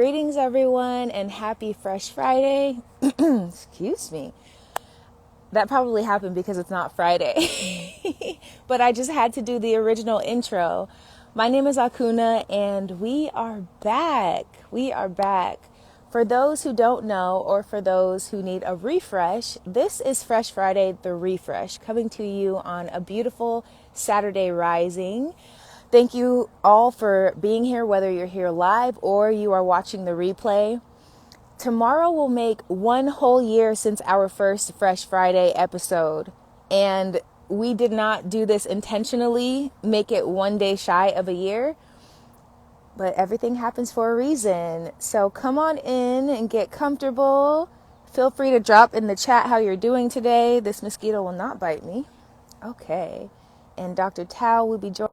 Greetings, everyone, and happy Fresh Friday. Excuse me. That probably happened because it's not Friday. But I just had to do the original intro. My name is Akunna, and we are back. We are back. For those who don't know, or for those who need a refresh, this is Fresh Friday, the refresh, coming to you on a beautiful Saturday rising. Thank you all for being here, whether you're here live or you are watching the replay. Tomorrow will make one whole year since our first Fresh Friday episode. And we did not do this intentionally, make it one day shy of a year, but everything happens for a reason. So come on in and get comfortable. Feel free to drop in the chat how you're doing today. This mosquito will not bite me. Okay. And Dr. Tao will be joining.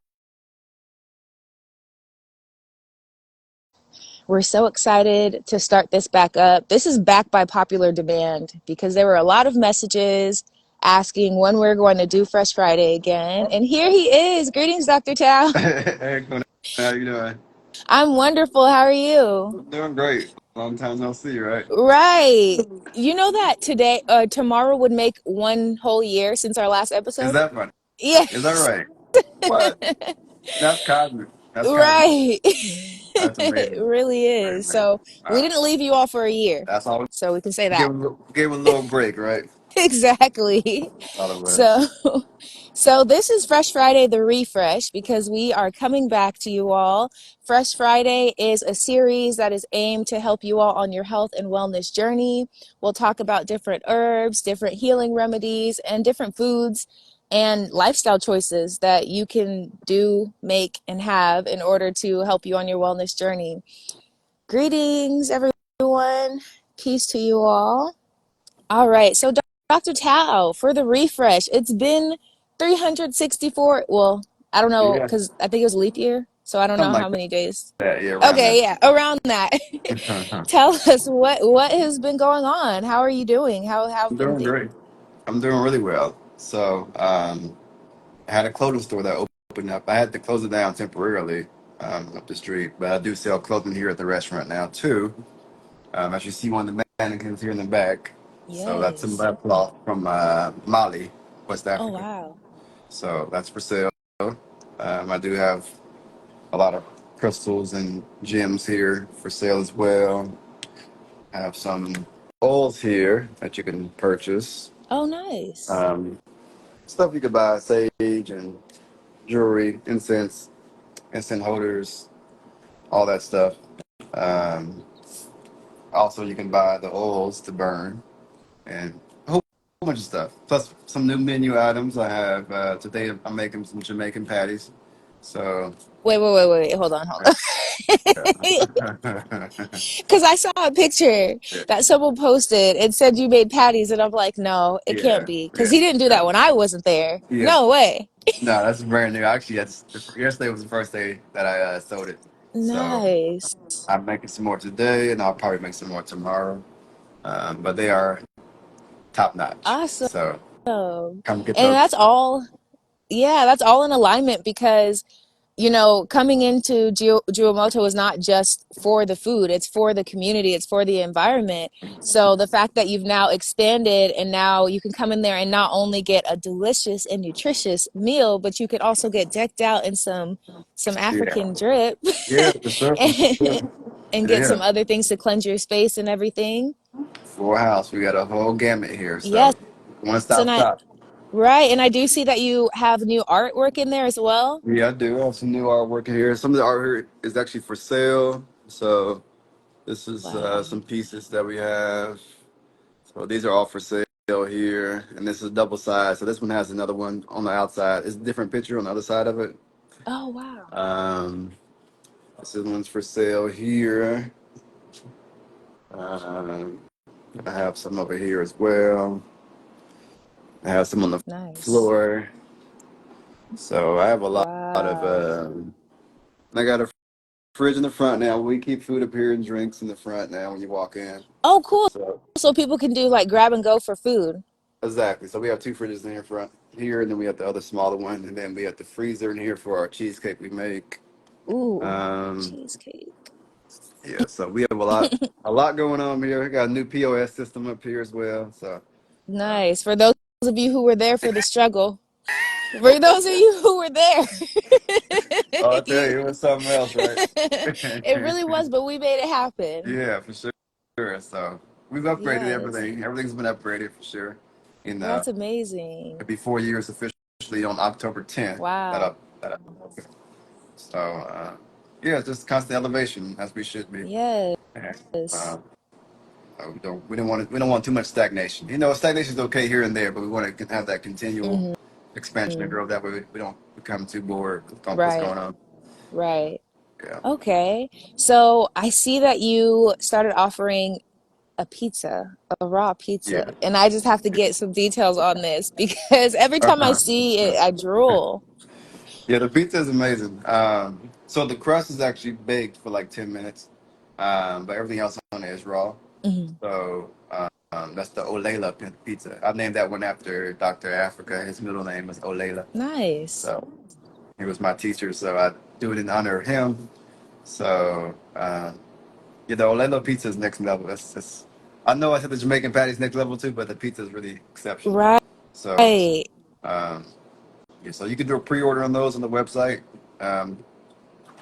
We're so excited to start this back up. This is back by popular demand because there were a lot of messages asking when we're going to do Fresh Friday again. And here he is. Greetings, Dr. Tao. Hey, Akunna, how you doing? I'm wonderful. How are you? I'm doing great. Long time no see, right? Right. You know that tomorrow would make one whole year since our last Is episode? that funny? Is that Yes. right? What? That's cosmic. That's cosmic. Right. That's It amazing. really is. Amazing. So we Wow. didn't leave you all for a year. That's all. So we can say Give that. give a little break, right? Exactly. All of us. So, so this is Fresh Friday, the refresh, because we are coming back to you all. Fresh Friday is a series that is aimed to help you all on your health and wellness journey. We'll talk about different herbs, different healing remedies, and different foods and lifestyle choices that you can do, make, and have in order to help you on your wellness journey. Greetings, everyone. Peace to you all. All right. So, Dr. Tao, for the refresh, it's been 364. Well, I don't know Yeah, because I think it was leap year. So I don't know something how like many days. that. Yeah, around Okay. that. Yeah. Around that. I'm Tell us what has been going on. How are you doing? How have been doing things? great. I'm doing really well. So, I had a clothing store that opened up. I had to close it down temporarily up the street, but I do sell clothing here at the restaurant now too. As you see one of the mannequins here in the back. So that's some Yes. lab cloth from Mali, West Oh, Africa. wow. So that's for sale. I do have a lot of crystals and gems here for sale as well. I have some oils here that you can purchase. Oh, nice. Um, Stuff you could buy, sage and jewelry, incense holders, all that stuff. Um, Also, you can buy the oils to burn and a whole bunch of stuff. Plus, some new menu items. I have today. I'm making some Jamaican patties. So, Wait. Hold on. Because I saw a picture yeah, that someone posted and said you made patties, and I'm like, no, it can't yeah, be. Because yeah, he didn't do yeah. that when I wasn't there. Yeah. No way. No, that's brand new. Actually, yesterday was the first day that I sold it. So Nice. I'm making some more today, and I'll probably make some more tomorrow. But they are top notch. Awesome. So And come get those. that's all, yeah, that's all in alignment because, coming into Juamoto is not just for the food, it's for the community, it's for the environment. So the fact that you've now expanded and now you can come in there and not only get a delicious and nutritious meal, but you could also get decked out in some Yeah, African drip yeah, for sure, for and, sure. and get Yeah. some other things to cleanse your space and everything. Full house. We got a whole gamut here. Yes. So one And stop shop. right. And I do see that you have new artwork in there as well. Yeah, I do. I have some new artwork here. Some of the art here is actually for sale. So this is Wow. some pieces that we have. So these are all for sale here. And this is double side. So this one has another one on the outside. It's a different picture on the other side of it. Oh, wow. Um, this is one's for sale here. Um, I have some over here as well. I have some on the Nice. floor. So I have a lot of Wow. I got a fridge in the front now. We keep food up here and drinks in the front now when you walk in. Oh, cool. So So people can do like grab and go for food. exactly. So we have two fridges in here front here, and then we have the other smaller one, and then we have the freezer in here for our cheesecake we make. Ooh, Um, cheesecake. Yeah, so we have a lot going on here. We got a new POS system up here as well. So, uh, Nice. For those of you who were there for the struggle, for those of you who were there, oh, I tell you, you, it was something else, right? it really was, but we made it happen. Yeah, for sure. So we've upgraded Yes. everything. Everything's been upgraded for sure. In Well, that's amazing. it'll be 4 years officially on October 10th. That Wow. up. That up. So yeah, it's just constant elevation as we should be. Yes. And, uh, we don't want too much stagnation. Stagnation is okay here and there, but we want to have that continual Hmm. expansion and growth. That way we don't become too bored with what's Right. going on. Right. Yeah. Okay. So I see that you started offering a pizza, a raw pizza, Yeah. and I just have to get some details on this because every time I Uh-huh. see it, I drool. Yeah, the pizza is amazing. So the crust is actually baked for like 10 minutes, but everything else on it is raw. Mhm. So that's the Olela pizza. I named that one after Dr. Africa. His middle name was Olela. Nice. So he was my teacher, so I do it in honor of him. So yeah, the Olela pizza is next level. I know I said the Jamaican patty is next level too, but the pizza is really exceptional. Right. So um, yeah, so you can do a pre-order on those on the website. Um,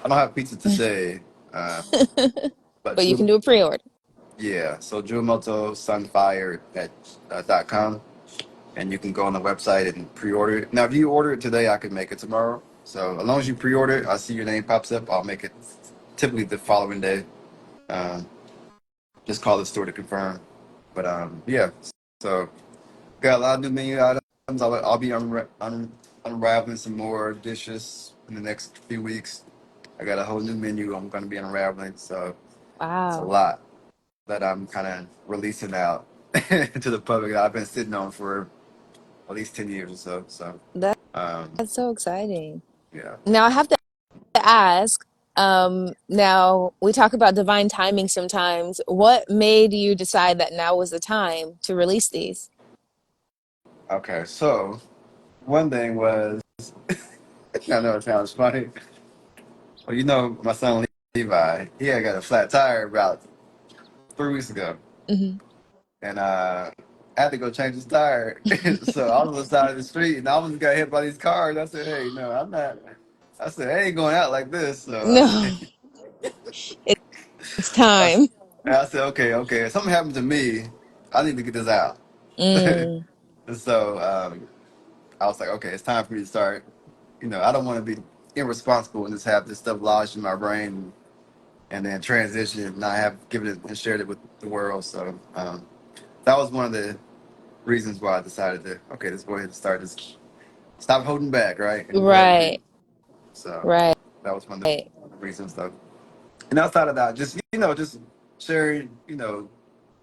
I don't have pizza today, uh, but But you can do a pre-order. yeah. So Jumoto Sunfire at .com, and you can go on the website and pre-order it. Now, if you order it today, I can make it tomorrow. So as long as you pre-order it, I see your name pops up. I'll make it typically the following day. Um, just call the store to confirm. But yeah. So got a lot of new menu items. I'll be unraveling some more dishes in the next few weeks. I got a whole new menu I'm going to be unraveling. So it's a Wow. lot that I'm kind of releasing out to the public that I've been sitting on for at least 10 years or so. So, That, um, that's so exciting. yeah. Now I have to ask, now we talk about divine timing sometimes. What made you decide that now was the time to release these? Okay. So, one thing was, I know it sounds funny. Well, my son Levi, he had got a flat tire about 3 weeks ago. Hmm. And I had to go change his tire. So I was on the side of the street and I almost got hit by these cars. I said, hey, no, I'm not. I said, I ain't going out like this. So No, it's time. I said, okay, if something happened to me, I need to get this out. Mm, And so I was like, okay, it's time for me to start. I don't want to be irresponsible and just have this stuff lodged in my brain and then transition and not have given it and shared it with the world. So that was one of the reasons why I decided to, okay, let's go ahead and start this. Stop holding back, right? And go ahead and do. right, So right. that was one of the reasons, though. And outside of that, just sharing,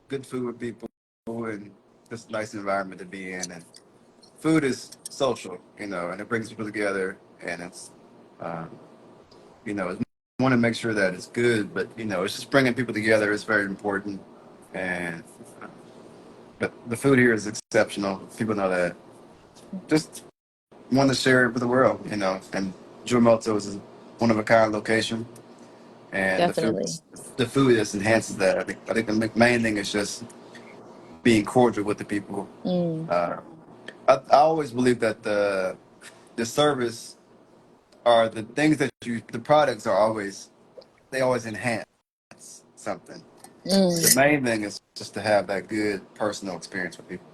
good food with people and just a nice environment to be in. And food is social, and it brings people together. And it's, um, I want to make sure that it's good, but it's just bringing people together is very important. And but the food here is exceptional. People know that. Just want to share it with the world, And Jumelto is a one of a kind location, and Definitely. the food just enhances that. I think the main thing is just being cordial with the people. Mm, Uh, I always believe that the service are the things that the products are always they always enhance something. The mm. main thing is just to have that good personal experience with people,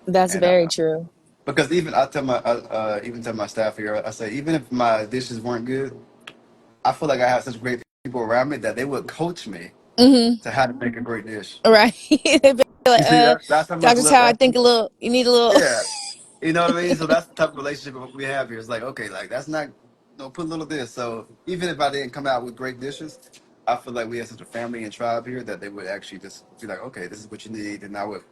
That's and very true. because even even tell my staff here, I say even if my dishes weren't good, I feel like I have such great people around me that they would coach me Hmm. to how to make a great dish. Right. They'd be like, You see, that's how much Dr. love. Chow, I think you need a little. Yeah, you know what I mean. So that's the type of relationship we have here. It's like, okay, like that's not put a little this. So even if I didn't come out with great dishes, I feel like we have such a family and tribe here that they would actually just be like, okay, this is what you need, and I would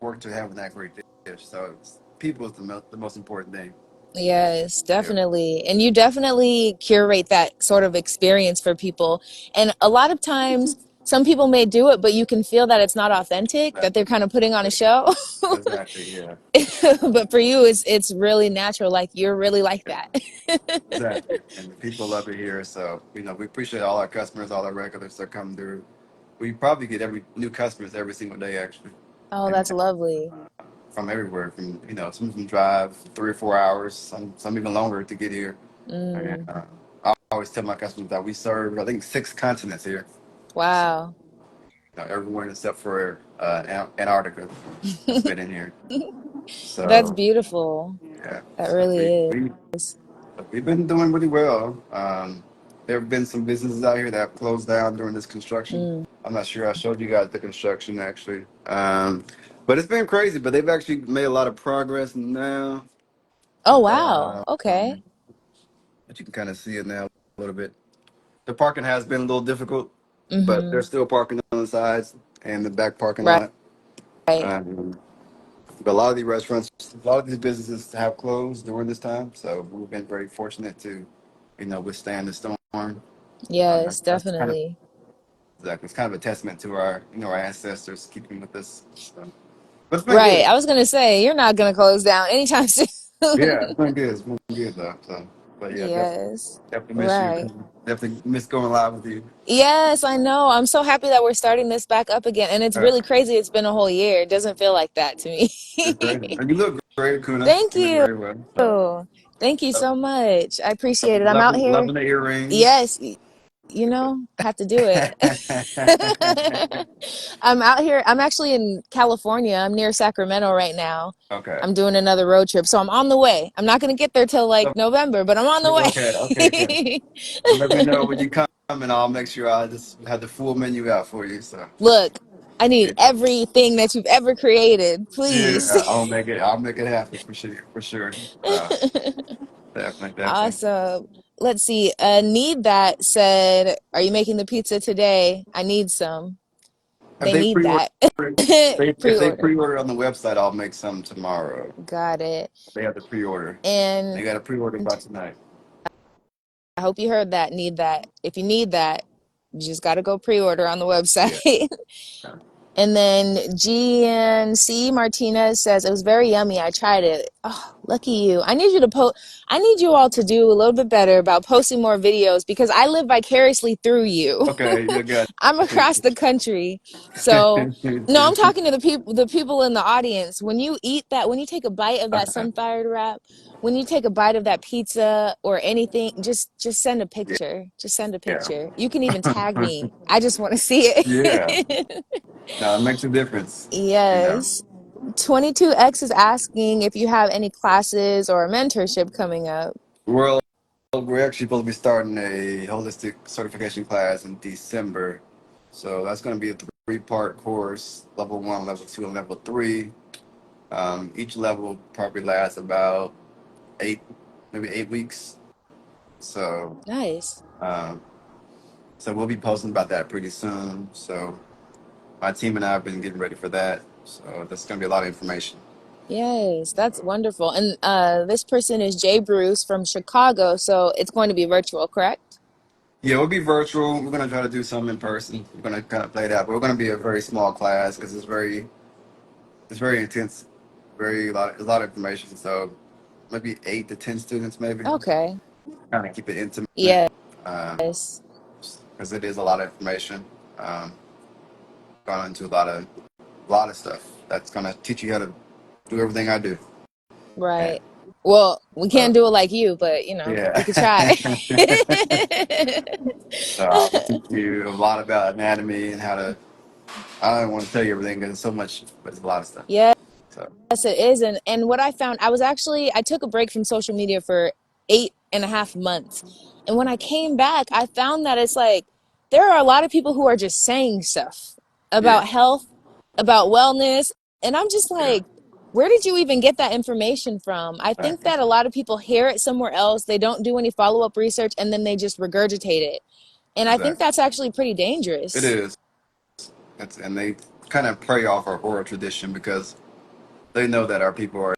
work to having that great dish. So people is the most important thing. Yes, Yeah. definitely. And you definitely curate that sort of experience for people. And a lot of times, some people may do it, but you can feel that it's not authentic, that they're Exactly. kind of putting on a show. Exactly. Yeah. But for you, it's really natural. Like you're really like that. Exactly. And the people love it here. So, we appreciate all our customers, all our regulars that come through. We probably get every new customers every single day, actually. Oh, And that's lovely. from everywhere, some of them drive 3 or 4 hours, some even longer to get here. And Mm, I always tell my customers that we serve, I think, 6 continents here. So, wow. everywhere except for Antarctica has been in here. That's So, beautiful. yeah. That So really is. we've been doing really well. There have been some businesses out here that have closed down during this construction. Mm. I'm not sure I showed you guys the construction actually. But it's been crazy, but they've actually made a lot of progress now. Oh, wow. Okay. Um, but you can kind of see it now a little bit. The parking has been a little difficult, but Mm-hmm. they're still parking on the sides and the back parking Right. lot. Um, but a lot of these restaurants, a lot of these businesses have closed during this time, so we've been very fortunate to, withstand the storm. Yes, That's kind of definitely. exactly. It's kind of a testament to our ancestors keeping with us. So, but it's been Right. good. I was gonna say you're not gonna close down anytime soon. Yeah, it's been good. It's been good though. So, but yeah, Yes. definitely miss you. Right. Definitely miss going live with you. Yes, I know. I'm so happy that we're starting this back up again. And it's Uh, really crazy. It's been a whole year. It doesn't feel like that to me. it's great, and you look great, Kuna. Thank You look you. very well. So, Thank you so much. I appreciate it. I'm out loving, here. loving the earrings. Yes, have to do it. I'm out here. I'm actually in California. I'm near Sacramento right now. Okay. I'm doing another road trip. So I'm on the way. I'm not going to get there till like So, November, but I'm on okay. Okay. Good. the way. So let me know when you come, and I'll make sure I just have the full menu out for you. So. Look, I need Yeah. everything that you've ever created. Please. Yeah, I'll make it. I'll make it happen for sure. For sure. Definitely, definitely. Awesome. Let's see. Need that said, are you making the pizza today? I need some. If They they need pre-order, that. if they Pre-order. pre-order on the website, I'll make some tomorrow. Got it. They have to pre-order. They And got to pre-order by tonight. I hope you heard that. Need that. If you need that, you just got to go pre-order on the Yeah. website. And then GNC Martinez says it was very yummy. I tried it. Oh, lucky you. I need you to post. I need you all to do a little bit better about posting more videos because I live vicariously through you. Okay. You got. I'm across the country. So, no, I'm talking to the people in the audience. When you eat that, when you take a bite of that sun-fired wrap, when you take a bite of that pizza or anything, just send a Yeah. picture. Just send a Yeah. picture. You can even tag me. I just want to see Yeah. it. No, it makes a difference. You know, Yes. 22X is asking if you have any classes or a mentorship coming up. we're we're actually supposed to be starting a holistic certification class in December. So that's going to be a three-part course: level one, level two, and level three. Each level probably lasts about eight, maybe 8 weeks. So, Nice. um, so we'll be posting about that pretty soon. So my team and I have been getting ready for that. So that's going to be a lot of information. Yes, that's wonderful. And this person is Jay Bruce from Chicago, so it's going to be virtual, correct? Yeah, we'll be virtual. We're going to try to do some in person. We're going to kind of play that, but we're going to be a very small class because it's very intense, a lot of information. So maybe 8 to 10 students, maybe. Okay. Kind of keep it intimate, Yes. because it is a lot of information. Um, Gone into a lot of stuff that's gonna teach you how to do everything I do. And Right. Well, we can't so do it like you, but we yeah, could try. so I'll teach you a lot about anatomy and how to. I don't want to tell you everything because it's so much, but it's a lot of stuff. Yes. So Yes, it is. And what I found, I took a break from social media for 8.5 months. And when I came back, I found that it's like there are a lot of people who are just saying stuff yeah, about health, about wellness. And I'm just yeah, like, where did you even get that information from? I think exactly, that a lot of people hear it somewhere else. They don't do any follow-up research and then they just regurgitate it. And I think exactly. that's actually pretty It dangerous. is. And they kind of prey off our oral tradition because they know that our people are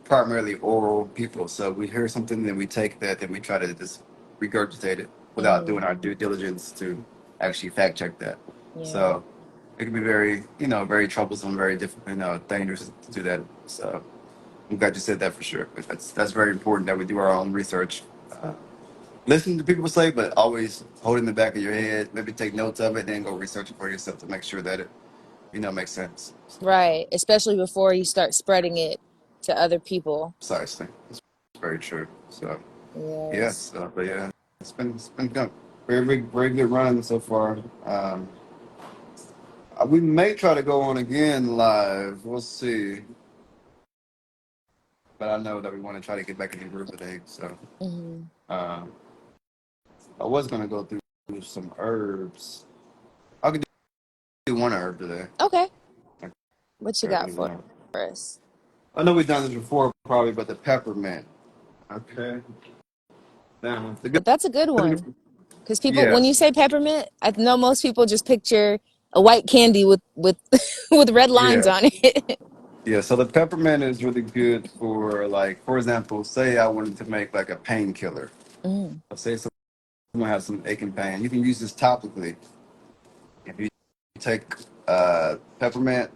primarily oral people. So we hear something, then we take that, then we try to just regurgitate it without doing Mm, our due diligence to. actually fact check that. Yeah. So it can be very, very troublesome, very difficult, dangerous to do that. So I'm glad you said that for sure. But that's very important that we do our own research. Listen to people say, but always hold it in the back of your head. Maybe take notes of it, then go research it for yourself to make sure that it, makes sense. Right. Especially before you start spreading it to other people. Precisely. It's very true. So Yes. yes, but yeah, it's been good. Very good run so far. We may try to go on again live. We'll see. But I know that we want to try to get back in the group of things. So Hmm. um, I was gonna go through some herbs. I could do one herb today. Okay. I What you could got do for one. us? I know we've done this before, probably, but the peppermint. Okay. Now the good. But that's a good one. Because people, when you Yes. say peppermint, I know most people just picture a white candy with with red lines Yeah. on it. Yeah. So the peppermint is really good for, like, for example, say I wanted to make like a painkiller. Mm, Let's say someone has some aching pain. You can use this topically. If you take peppermint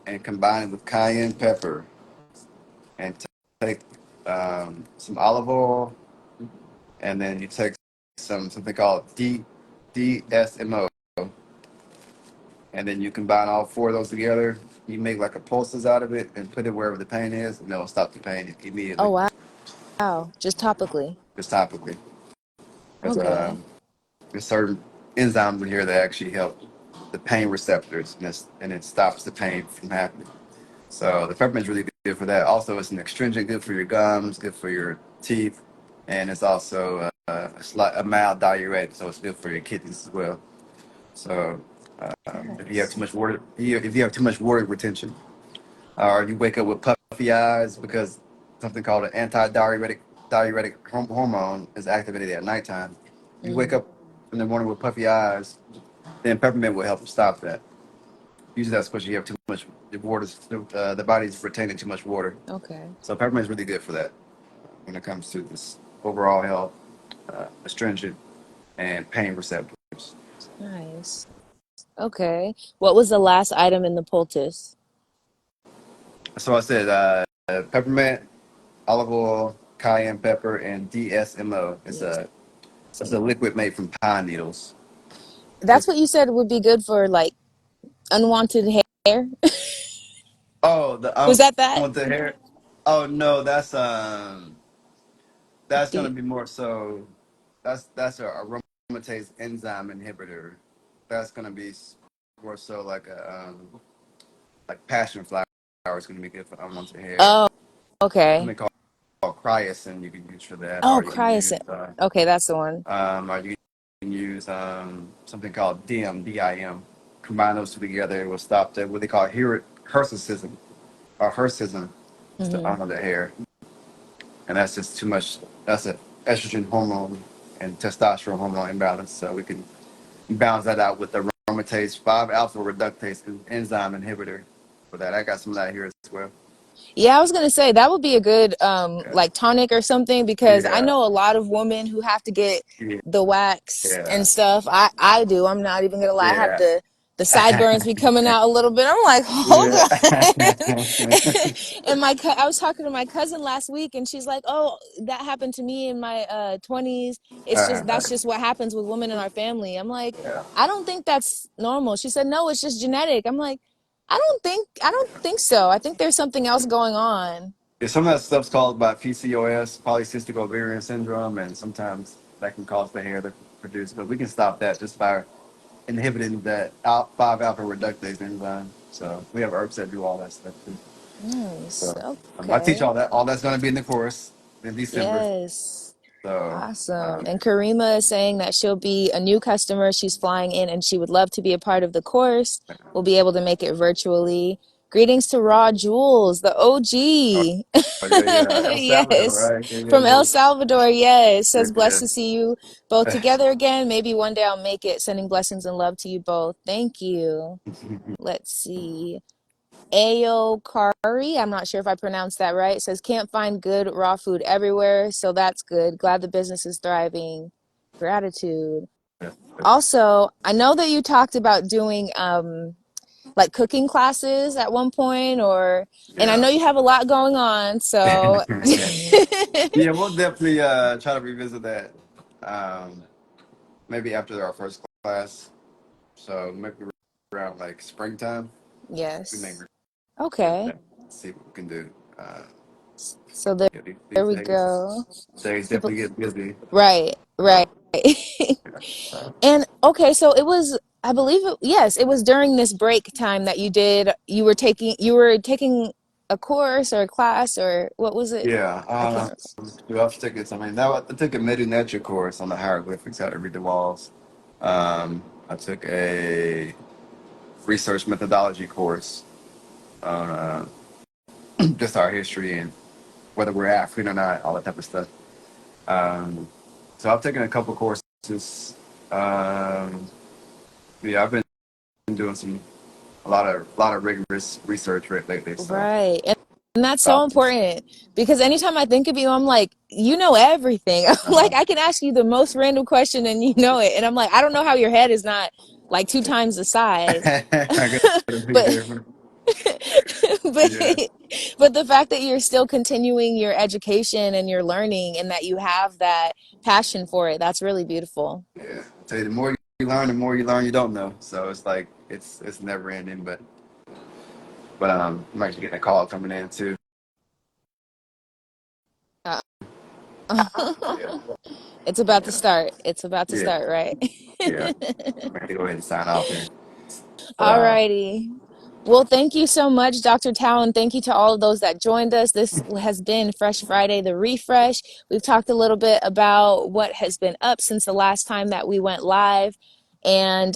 and combine it with cayenne pepper and take some olive oil, and then you take something called DSMO, and then you combine all four of those together. You make like a poultice out of it and put it wherever the pain is, and it'll stop the pain oh immediately, wow. Wow. Just topically. just topically. There's Okay. there's certain enzymes in here that actually help the pain receptors, and it stops the pain from happening. So the peppermint's really good for that. Also, it's an astringent, good for your gums, good for your teeth, and it's also a mild diuretic, so it's good for your kidneys as well. So if you have too Nice. much water, if you have too much water retention, or you wake up with puffy eyes because something called an anti-diuretic hormone is activated at nighttime. If you wake Mm, up in the morning with puffy eyes, then peppermint will help stop that. Usually that's because you have too much, the body's retaining too much water. okay. So peppermint is really good for that when it comes to this overall health, astringent, and pain receptors. Nice. Okay. What was the last item in the poultice? So I said peppermint, olive oil, cayenne pepper, and DSMO. Yes. It's a liquid made from pine needles. That's what you said would be good for like unwanted hair. Oh, the Was that that? with the hair. Oh no, that's gonna D- be more so. That's a aromatase enzyme inhibitor. That's gonna be more so like passion flower is gonna be good for unwanted hair. oh, okay. Something called cryosin you can use for that, Oh, or you can use cryosin. Okay, that's the one. or you can use something called DIM. Combine those two together, it will stop the what they call hirsutism or hirsutism. It's the Hmm. the hair, and that's just too much. That's an estrogen hormone and testosterone hormone imbalance. So we can balance that out with the aromatase 5 alpha reductase enzyme inhibitor for that. I got some of that here as well. Yeah, I was gonna say that would be a good Yeah, like tonic or something because I yeah, know a lot of women who have to get yeah, the wax yeah. and stuff. I do. I'm not even gonna lie. I have Yeah. the sideburns be coming out a little bit. I'm like, hold Yeah. on. And I was talking to my cousin last week, and she's like, "Oh, that happened to me in my 20s. It's just Uh, that's just what happens with women in our family." I'm like, yeah. I don't think that's normal. She said, "No, it's just genetic." I'm like, I don't think so. I think there's something else going on. Yeah, some of that stuff's caused by PCOS, polycystic ovarian syndrome, and sometimes that can cause the hair to produce. But we can stop that just by inhibiting that 5 alpha reductase enzyme. So we have herbs that do all that stuff too. Nice. So I teach Okay. all that. All that's going to be in the course in December. Yes. So Awesome. And Karima is saying that she'll be a new customer. She's flying in and she would love to be a part of the course. We'll be able to make it virtually. Greetings to Raw Jules, the oh, OG. yeah, El Salvador, Yes. right? Yeah, From El yeah, Salvador. Yes. yeah, Says blessed yeah. to see you both yeah. together again. Maybe one day I'll make it. Sending blessings and love to you both. Thank you. Let's see. Ayo Kari, I'm not sure if I pronounced that right. It says can't find good raw food everywhere, so that's good. Glad the business is thriving. Gratitude. Also, I know that you talked about doing like cooking classes at one point, or and I Yeah. know you have a lot going on, so Yeah, we'll definitely try to revisit that. Um, maybe after our first class. So maybe around like springtime, we may yes. revisit Okay. that. See what we can do. Uh, So there, yeah, there these we go. days People, definitely get busy. right, right. So, so And okay, so it was, I believe yes, it was during this break time that you were taking a course or a class or what was it? yeah, I can't rough tickets. I mean, now I took a midi nature course on the hieroglyphics, how to read the walls. I took a research methodology course on just our history and whether we're African or not, all that type of stuff. Um, so I've taken a couple courses. Um, yeah, I've been doing a lot of rigorous research lately. So right. And that's so about this. important because anytime I think of you, I'm like, you know everything. I'm Uh, like, I can ask you the most random question and you know it. And I'm like, I don't know how your head is not like two times the size. I gotta be But different. but Yeah, but the fact that you're still continuing your education and your learning and that you have that passion for it, that's really beautiful. yeah. I tell you, the more you learn, the more you learn you don't know. So it's like it's never ending. But I'm actually getting a call coming in too. Uh, Yeah, it's about to yeah, start. It's about to yeah, start, right? yeah. I'm gonna go ahead and sign off here. But Alrighty. Well, thank you so much, Dr. Tao, and thank you to all of those that joined us. This has been Fresh Friday, the refresh. We've talked a little bit about what has been up since the last time that we went live, and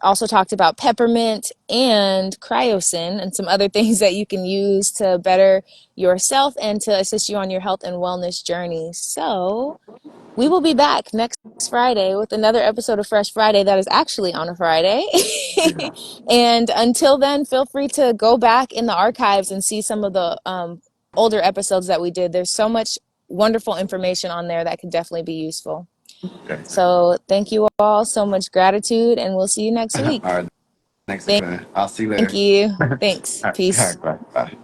also talked about peppermint and cryosin and some other things that you can use to better yourself and to assist you on your health and wellness journey. So, we will be back next Friday with another episode of Fresh Friday that is actually on a Friday. yeah, And until then, feel free to go back in the archives and see some of the older episodes that we did. There's so much wonderful information on there that could definitely be useful. okay. So, thank you all so much gratitude, and we'll see you next All week. right. Thanks, Thank Akunna. I'll see you later. you. All Thanks. right, all Peace. right, bye. Bye.